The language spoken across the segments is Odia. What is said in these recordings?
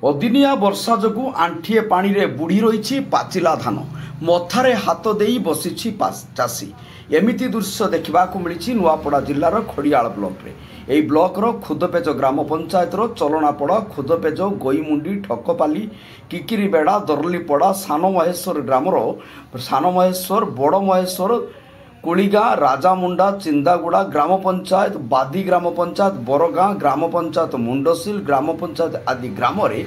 ଅଦିନିଆ ବର୍ଷା ଯୋଗୁଁ ଆଣ୍ଠିଏ ପାଣିରେ ବୁଡ଼ି ରହିଛି ପାଚିଲା ଧାନ। ମଥାରେ ହାତ ଦେଇ ବସିଛି ଚାଷୀ। ଏମିତି ଦୃଶ୍ୟ ଦେଖିବାକୁ ମିଳିଛି ନୂଆପଡ଼ା ଜିଲ୍ଲାର ଖଡ଼ିଆଳ ବ୍ଲକରେ। ଏହି ବ୍ଲକର ଖୁଦପେଜ ଗ୍ରାମ ପଞ୍ଚାୟତର ଚଲଣାପଡ଼ା, ଖୁଦପେଜ, ଗୋଇମୁଣ୍ଡି, ଠକପାଲି, କିକିରିବେଡ଼ା, ଦର୍ଲିପଡ଼ା, ସାନ ମହେଶ୍ୱର ଗ୍ରାମର ସାନ ମହେଶ୍ୱର, ବଡ଼ ମହେଶ୍ୱର, କୁଳିଗାଁ, ରାଜାମୁଣ୍ଡା, ଚିନ୍ଦାଗୁଡ଼ା ଗ୍ରାମ ପଞ୍ଚାୟତ, ବାଦି ଗ୍ରାମ ପଞ୍ଚାୟତ, ବରଗାଁ ଗ୍ରାମ ପଞ୍ଚାୟତ, ମୁଣ୍ଡସିଲ ଗ୍ରାମ ପଞ୍ଚାୟତ ଆଦି ଗ୍ରାମରେ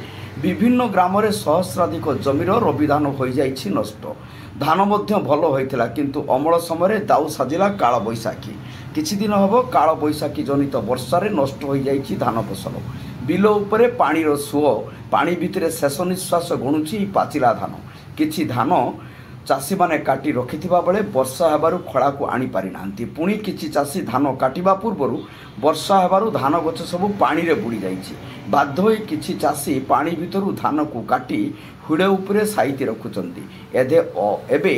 ବିଭିନ୍ନ ଗ୍ରାମରେ ସହସ୍ରାଧିକ ଜମିର ରବି ଧାନ ହୋଇଯାଇଛି ନଷ୍ଟ। ଧାନ ମଧ୍ୟ ଭଲ ହୋଇଥିଲା, କିନ୍ତୁ ଅମଳ ସମୟରେ ଦାଉ ସାଜିଲା କାଳବୈଶାଖୀ। କିଛି ଦିନ ହେବ କାଳବୈଶାଖୀ ଜନିତ ବର୍ଷାରେ ନଷ୍ଟ ହୋଇଯାଇଛି ଧାନ ଫସଲ। ବିଲ ଉପରେ ପାଣିର ସୁଅ, ପାଣି ଭିତରେ ଶେଷ ନିଶ୍ୱାସ ଗଣୁଛି ପାଚିଲା ଧାନ। କିଛି ଧାନ ଚାଷୀମାନେ କାଟି ରଖିଥିବା ବେଳେ ବର୍ଷା ହେବାରୁ ଖଳାକୁ ଆଣିପାରିନାହାନ୍ତି। ପୁଣି କିଛି ଚାଷୀ ଧାନ କାଟିବା ପୂର୍ବରୁ ବର୍ଷା ହେବାରୁ ଧାନ ଗଛ ସବୁ ପାଣିରେ ବୁଡ଼ି ଯାଇଛି। ବାଧ୍ୟ ହୋଇ କିଛି ଚାଷୀ ପାଣି ଭିତରୁ ଧାନକୁ କାଟି ହୁଡ଼ ଉପରେ ସାଇତି ରଖୁଛନ୍ତି। ଏବେ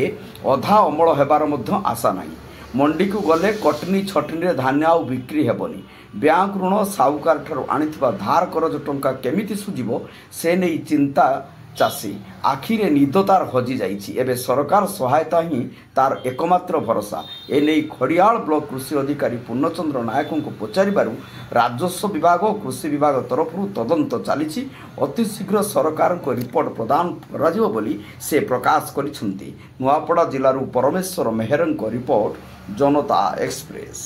ଅଧା ଅମଳ ହେବାର ମଧ୍ୟ ଆଶା ନାହିଁ। ମଣ୍ଡିକୁ ଗଲେ କଟନୀ ଛଟନୀରେ ଧାନ ଆଉ ବିକ୍ରି ହେବନି। ବ୍ୟାଙ୍କ ଋଣ, ସାହୁକାରଠାରୁ ଆଣିଥିବା ଧାର କରଜ ଟଙ୍କା କେମିତି ସୁଝିବ ସେ ନେଇ ଚିନ୍ତା ଚାଷୀ। ଆଖିରେ ନିଦ ତାର ହଜିଯାଇଛି। ଏବେ ସରକାର ସହାୟତା ହିଁ ତାର ଏକମାତ୍ର ଭରସା। ଏନେଇ ଖଡ଼ିଆଳ ବ୍ଲକ କୃଷି ଅଧିକାରୀ ପୂର୍ଣ୍ଣଚନ୍ଦ୍ର ନାୟକଙ୍କୁ ପଚାରିବାରୁ ରାଜସ୍ୱ ବିଭାଗ ଓ କୃଷି ବିଭାଗ ତରଫରୁ ତଦନ୍ତ ଚାଲିଛି। ଅତି ଶୀଘ୍ର ସରକାରଙ୍କ ରିପୋର୍ଟ ପ୍ରଦାନ କରାଯିବ ବୋଲି ସେ ପ୍ରକାଶ କରିଛନ୍ତି। ନୂଆପଡ଼ା ଜିଲ୍ଲାରୁ ପରମେଶ୍ୱର ମେହେରଙ୍କ ରିପୋର୍ଟ, ଜନତା ଏକ୍ସପ୍ରେସ।